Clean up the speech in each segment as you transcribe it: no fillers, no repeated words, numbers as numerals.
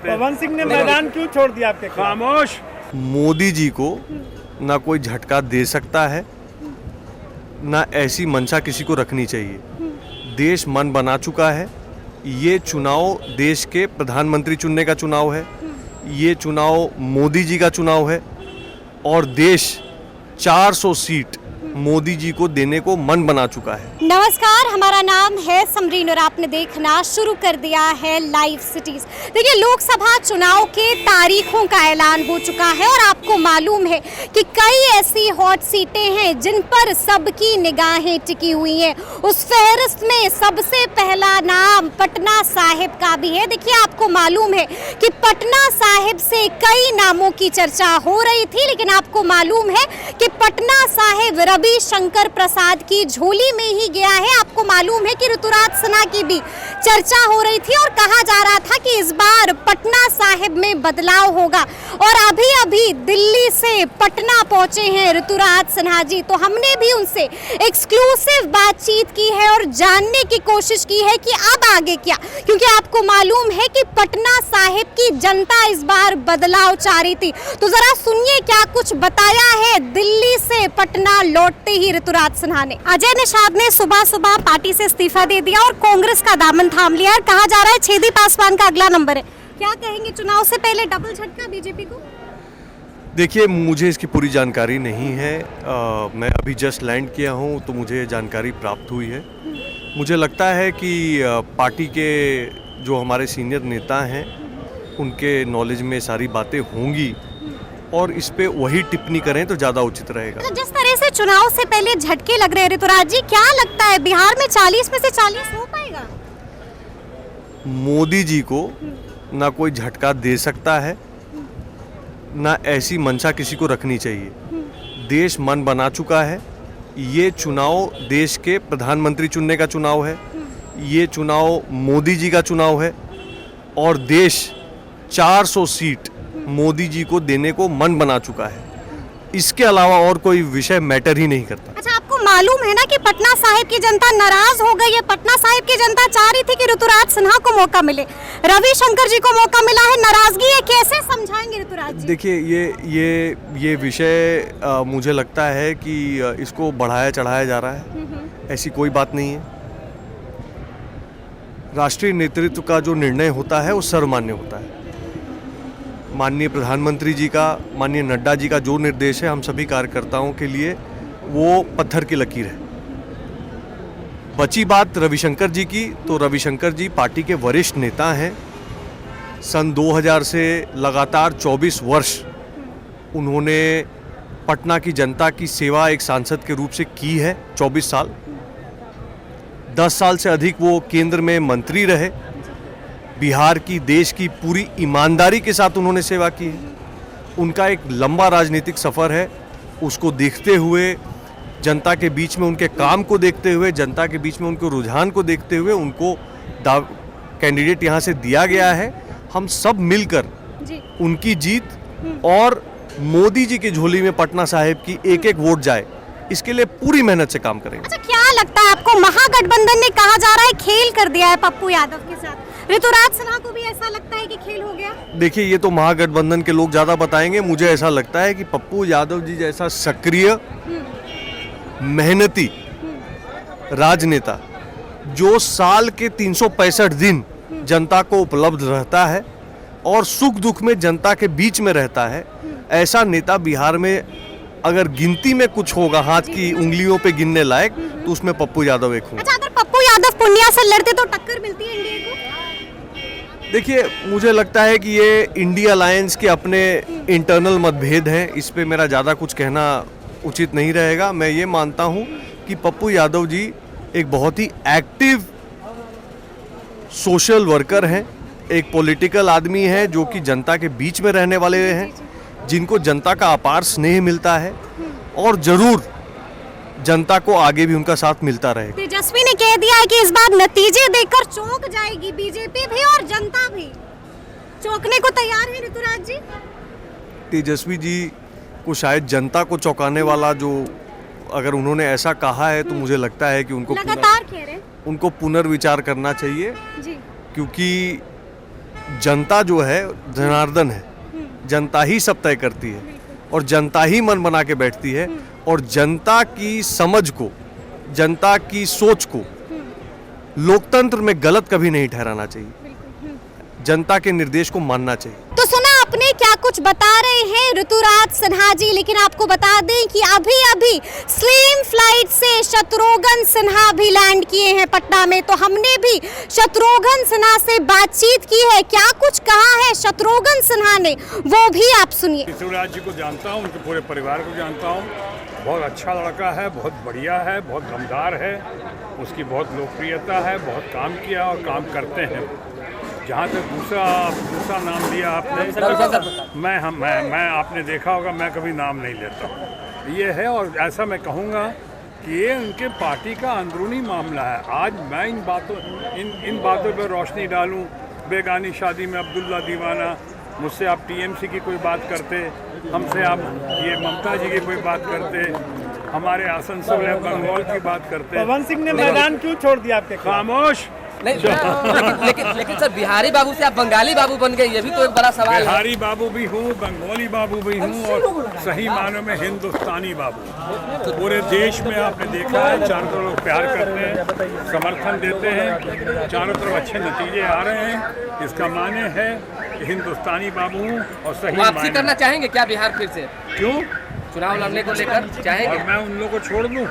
पवन सिंह ने मैदान क्यों छोड़ दिया आपके खिलाफ? खामोश। मोदी जी को ना कोई झटका दे सकता है, ना ऐसी मंशा किसी को रखनी चाहिए। देश मन बना चुका है। ये चुनाव देश के प्रधानमंत्री चुनने का चुनाव है। ये चुनाव मोदी जी का चुनाव है और देश 400 सीट मोदी जी को देने को मन बना चुका है। नमस्कार, हमारा नाम है समरीन और आपने देखना शुरू कर दिया है लाइव सिटीज। देखिए, लोकसभा चुनाव के तारीखों का ऐलान हो चुका है और आपको मालूम है कि कई ऐसी हॉट सीटें हैं जिन पर सबकी निगाहें टिकी हुई हैं। उस फहरिस्त में सबसे पहला नाम पटना साहिब का भी है। देखिए, आपको मालूम है कि पटना साहिब से कई नामों की चर्चा हो रही थी, लेकिन आपको मालूम है कि पटना साहिब रविशंकर प्रसाद की झोली में ही गया है। आपको मालूम है कि ऋतुराज सिन्हा की भी चर्चा हो रही थी और कहा जा रहा था कि इस बार पटना साहिब में बदलाव होगा। और अभी अभी दिल्ली से पटना पहुंचे हैं ऋतुराज सिन्हा जी, तो हमने भी उनसे एक्सक्लूसिव बातचीत की है और जानने की कोशिश की है कि अब आगे क्या, क्योंकि आपको मालूम है कि पटना साहिब की जनता इस बार बदलाव चाह रही थी। तो जरा सुनिए क्या कुछ बताया है दिल्ली से पटना लौटते ही ऋतुराज सिन्हा ने। अजय निषाद ने सुबह सुबह पार्टी से इस्तीफा दे दिया और कांग्रेस का दामन थाम लिया। कहा जा रहा है छेदी पासवान का अगला नंबर है। क्या कहेंगे, चुनाव से पहले डबल झटका बीजेपी को? देखिए, मुझे इसकी पूरी जानकारी नहीं है। मैं अभी जस्ट लैंड किया हूँ तो मुझे जानकारी प्राप्त हुई है। मुझे लगता है कि पार्टी के जो हमारे सीनियर नेता हैं उनके नॉलेज में सारी बातें होंगी और इस पे वही टिप्पणी करें तो ज़्यादा उचित रहेगा। तो जिस तरह से चुनाव से पहले झटके लग रहे हैं ऋतुराज जी, क्या लगता है बिहार में 40 में से 40 हो पाएगा? मोदी जी को ना कोई झटका दे सकता है, ना ऐसी मंशा किसी को रखनी चाहिए। देश मन बना चुका है। ये चुनाव देश के प्रधानमंत्री चुनने का चुनाव है। ये चुनाव मोदी जी का चुनाव है और देश 400 सीट मोदी जी को देने को मन बना चुका है। इसके अलावा और कोई विषय मैटर ही नहीं करता। अच्छा, आपको मालूम है ना कि पटना साहिब की जनता नाराज हो गई है। पटना साहिब की जनता चाह रही थी कि ऋतुराज सिन्हा को मौका मिले, रविशंकर जी को मौका मिला है। नाराजगी है, कैसे समझाएंगे ऋतुराज जी? देखिए, ये विषय मुझे लगता है कि इसको बढ़ाया चढ़ाया जा रहा है। ऐसी कोई बात नहीं है। राष्ट्रीय नेतृत्व का जो निर्णय होता है वो सर्वमान्य होता है। माननीय प्रधानमंत्री जी का, माननीय नड्डा जी का जो निर्देश है हम सभी कार्यकर्ताओं के लिए वो पत्थर की लकीर है। बची बात रविशंकर जी की, तो रविशंकर जी पार्टी के वरिष्ठ नेता हैं। सन 2000 से लगातार 24 वर्ष उन्होंने पटना की जनता की सेवा एक सांसद के रूप से की है। 24 साल, 10 साल से अधिक वो केंद्र में मंत्री रहे। बिहार की, देश की पूरी ईमानदारी के साथ उन्होंने सेवा की है। उनका एक लंबा राजनीतिक सफ़र है। उसको देखते हुए, जनता के बीच में उनके काम को देखते हुए, जनता के बीच में उनके रुझान को देखते हुए उनको कैंडिडेट यहाँ से दिया गया है। हम सब मिलकर उनकी जीत और मोदी जी की झोली में पटना साहिब की एक एक वोट जाए, इसके लिए पूरी मेहनत से काम करेंगे। अच्छा, क्या लगता है आपको, महागठबंधन ने कहा जा रहा है खेल कर दिया है पप्पू यादव के साथ, ऋतुराज सिन्हा को भी ऐसा लगता है कि खेल हो गया? देखिए, ये तो महागठबंधन के लोग ज़्यादा बताएंगे। मुझे ऐसा लगता है कि पप्पू यादव जी जैसा सक्रिय, मेहनती राजनेता जो साल के 365 दिन जनता को उपलब्ध रहता है और सुख दुख में जनता के बीच में रहता है, ऐसा नेता बिहार में अगर गिनती में कुछ होगा, हाथ की उंगलियों पे गिनने लायक, तो उसमें पप्पू यादव एक होंगे। अच्छा, अगर पप्पू यादव पुनिया से लड़ते तो टक्कर मिलती है एनडीए को? देखिए, मुझे लगता है कि ये इंडिया अलायंस के अपने इंटरनल मतभेद हैं। इस पे मेरा ज़्यादा कुछ कहना उचित नहीं रहेगा। मैं ये मानता हूँ कि पप्पू यादव जी एक बहुत ही एक्टिव सोशल वर्कर हैं, एक पॉलिटिकल आदमी है जो कि जनता के बीच में रहने वाले हैं, जिनको जनता का अपार स्नेह मिलता है और ज़रूर जनता को आगे भी उनका साथ मिलता रहे। तेजस्वी ने कह दिया है कि इस बार नतीजे देखकर चौंक जाएगी बीजेपी भी और जनता भी। चौंकने को तैयार है ऋतुराज जी? तेजस्वी जी को शायद जनता को चौंकाने वाला जो, अगर उन्होंने ऐसा कहा है तो मुझे लगता है कि उनको लगातार कह रहे हैं, उनको पुनर्विचार करना चाहिए जी। क्योंकि जनता जो है जनार्दन है, जनता ही सब तय करती है और जनता ही मन बना के बैठती है और जनता की समझ को, जनता की सोच को लोकतंत्र में गलत कभी नहीं ठहराना चाहिए, जनता के निर्देश को मानना चाहिए। तो सुना आपने क्या कुछ बता रहे हैं ऋतुराज सिन्हा जी, लेकिन आपको बता दें कि अभी अभी स्लीम फ्लाइट से शत्रुघ्न सिन्हा भी लैंड किए हैं पटना में। तो हमने भी शत्रुघ्न सिन्हा से बातचीत की है, क्या कुछ कहा है शत्रुघ्न सिन्हा ने वो भी आप सुनिए। ऋतुराज जी को जानता हूँ, उनके पूरे परिवार को जानता हूँ। बहुत अच्छा लड़का है, बहुत बढ़िया है, बहुत दमदार है, उसकी बहुत लोकप्रियता है, बहुत काम किया और काम करते हैं। जहाँ तक दूसरा नाम लिया आपने, मैं आपने देखा होगा, मैं कभी नाम नहीं लेता हूँ। ये है और ऐसा मैं कहूँगा कि ये उनके पार्टी का अंदरूनी मामला है। आज मैं इन बातों पर रोशनी डालूं, बेगानी शादी में अब्दुल्ला दीवाना, मुझसे आप टीएमसी की कोई बात करते, हमसे आप ये ममता जी की कोई बात करते, हमारे आसनसोल या बंगाल की बात करते। पवन सिंह ने मैदान क्यों छोड़ दिया आपके? खामोश। नहीं, लेकिन सर बिहारी बाबू से आप बंगाली बाबू बन गए, ये भी तो एक बड़ा सवाल है। बिहारी बाबू भी हूँ, बंगाली बाबू भी हूँ और सही मानों में हिंदुस्तानी बाबू। पूरे देश में आपने देखा है, चारों तरफ लोग प्यार करते हैं, समर्थन देते हैं, चारों तरफ अच्छे नतीजे आ रहे हैं। इसका माने है कि हिंदुस्तानी बाबू हूँ और सही वापसी करना चाहेंगे क्या बिहार फिर से? क्यों चुनाव लड़ने को लेकर चाहेंगे? और मैं उन लोगों को छोड़ दूं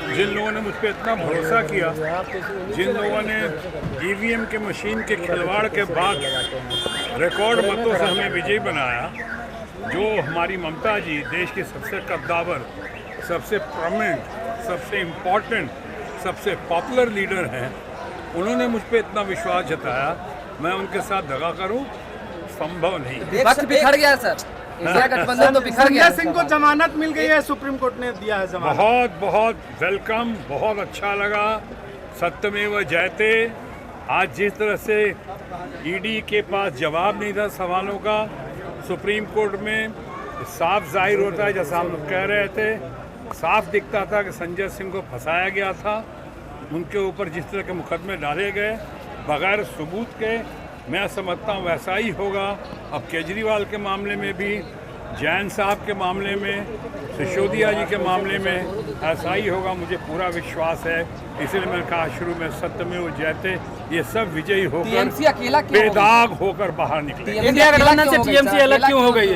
जिन लोगों ने मुझ पर इतना भरोसा किया, जिन लोगों ने ईवीएम के मशीन के खिलवाड़ के बाद रिकॉर्ड मतों से हमें विजयी बनाया। जो हमारी ममता जी देश की सबसे कद्दावर, सबसे प्रोमिनेंट, सबसे इम्पोर्टेंट, सबसे पॉपुलर लीडर हैं, उन्होंने मुझ पर इतना विश्वास जताया, मैं उनके साथ दगा करूं संभव नहीं। वक्त बिखर गया सर, इंडिया गठबंधन तो बिखर गया। संजय सिंह को जमानत मिल गई है, सुप्रीम कोर्ट ने दिया है जमानत। बहुत बहुत वेलकम, बहुत अच्छा लगा। सत्यमेव जयते। आज जिस तरह से ईडी के पास जवाब नहीं था सवालों का, सुप्रीम कोर्ट में साफ जाहिर होता है, जैसा हम लोग कह रहे थे, साफ दिखता था कि संजय सिंह को फंसाया गया था। उनके ऊपर जिस तरह के मुकदमे डाले गए बगैर सबूत के, मैं समझता हूँ वैसा ही होगा। अब केजरीवाल के मामले में भी, जैन साहब के मामले में, सिसोदिया जी के मामले में ऐसा ही होगा, मुझे पूरा विश्वास है। इसलिए मैंने कहा शुरू में सत्यमेव जयते, ये सब विजयी टीएमसी होकर अकेला क्यों बेदाग होकर बाहर निकले। इंडिया गठबंधन से टीएमसी अलग क्यों हो गई है?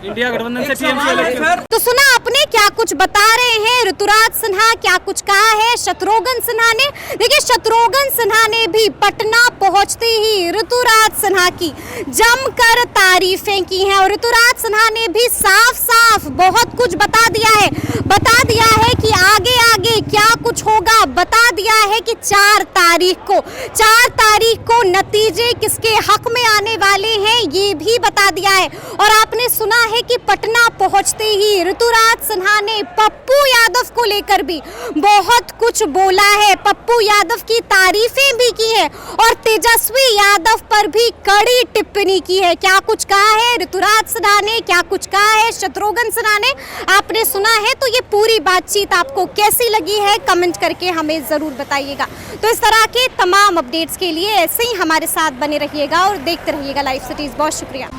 इंडिया गठबंधन से टीएमसी अलग क्यों? तो सुना आपने क्या कुछ बता रहे हैं ऋतुराज सिन्हा, क्या कुछ कहा है शत्रुघ्न सिन्हा ने। देखिए शत्रुघ्न सिन्हा ने भी पटना पहुंचते ही ऋतुराज सिन्हा की जमकर तारीफें की हैं और ऋतुराज सिन्हा ने भी साफ साफ बहुत कुछ बता दिया है कि आगे आगे क्या कुछ होगा। बता दिया है कि 4 तारीख को नतीजे किसके हक में आने वाले हैं, ये भी बता दिया है। और आपने सुना है कि पटना पहुंचते ही ऋतुराज सिन्हा ने पप्पू यादव को लेकर भी बहुत कुछ बोला है, पप्पू यादव की तारीफें भी की है और तेजस्वी यादव पर भी कड़ी टिप्पणी की है। क्या कुछ कहा है ऋतुराज सिन्हा ने, क्या कुछ कहा है शत्रुघ्न सिन्हा ने, आपने सुना है। तो ये पूरी बातचीत आपको कैसी लगी है कमेंट करके हमें ज़रूर बताइएगा। तो इस तरह के तमाम अपडेट्स के लिए ऐसे ही हमारे साथ बने रहिएगा और देखते रहिएगा लाइव सिटीज़। बहुत शुक्रिया।